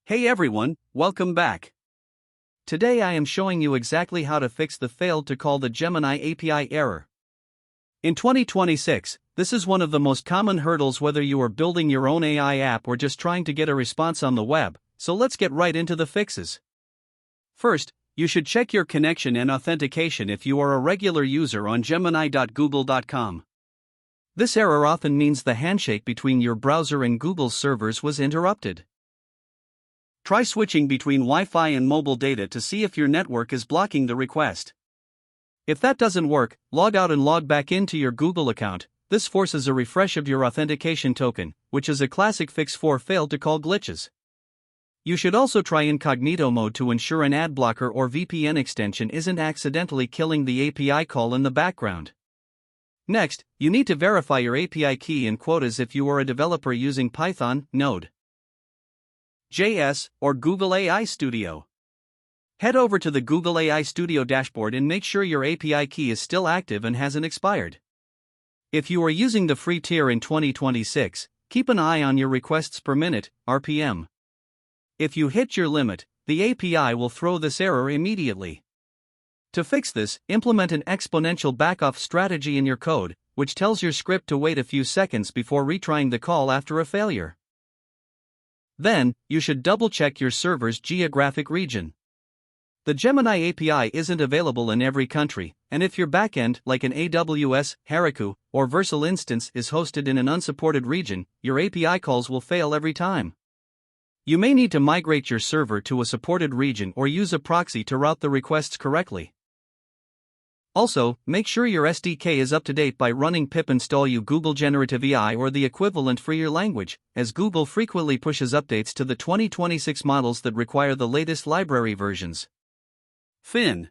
Hey everyone, welcome back. Today I am showing you exactly how to fix the failed to call the Gemini API error. In 2026, this is one of the most common hurdles whether you are building your own AI app or just trying to get a response on the web, so let's get right into the fixes. First, you should check your connection and authentication if you are a regular user on gemini.google.com. This error often means the handshake between your browser and Google's servers was interrupted. Try switching between Wi-Fi and mobile data to see if your network is blocking the request. If that doesn't work, log out and log back into your Google account. This forces a refresh of your authentication token, which is a classic fix for failed to call glitches. You should also try incognito mode to ensure an ad blocker or VPN extension isn't accidentally killing the API call in the background. Next, you need to verify your API key and quotas if you are a developer using Python, Node, JS, or Google AI Studio. Head over to the Google AI Studio dashboard and make sure your API key is still active and hasn't expired. If you are using the free tier in 2026, keep an eye on your requests per minute, RPM. If you hit your limit, the API will throw this error immediately. To fix this, implement an exponential backoff strategy in your code, which tells your script to wait a few seconds before retrying the call after a failure. Then, you should double-check your server's geographic region. The Gemini API isn't available in every country, and if your backend, like an AWS, Heroku, or Versal instance, is hosted in an unsupported region, your API calls will fail every time. You may need to migrate your server to a supported region or use a proxy to route the requests correctly. Also, make sure your SDK is up to date by running pip install Google Generative AI or the equivalent for your language, as Google frequently pushes updates to the 2026 models that require the latest library versions. Fin.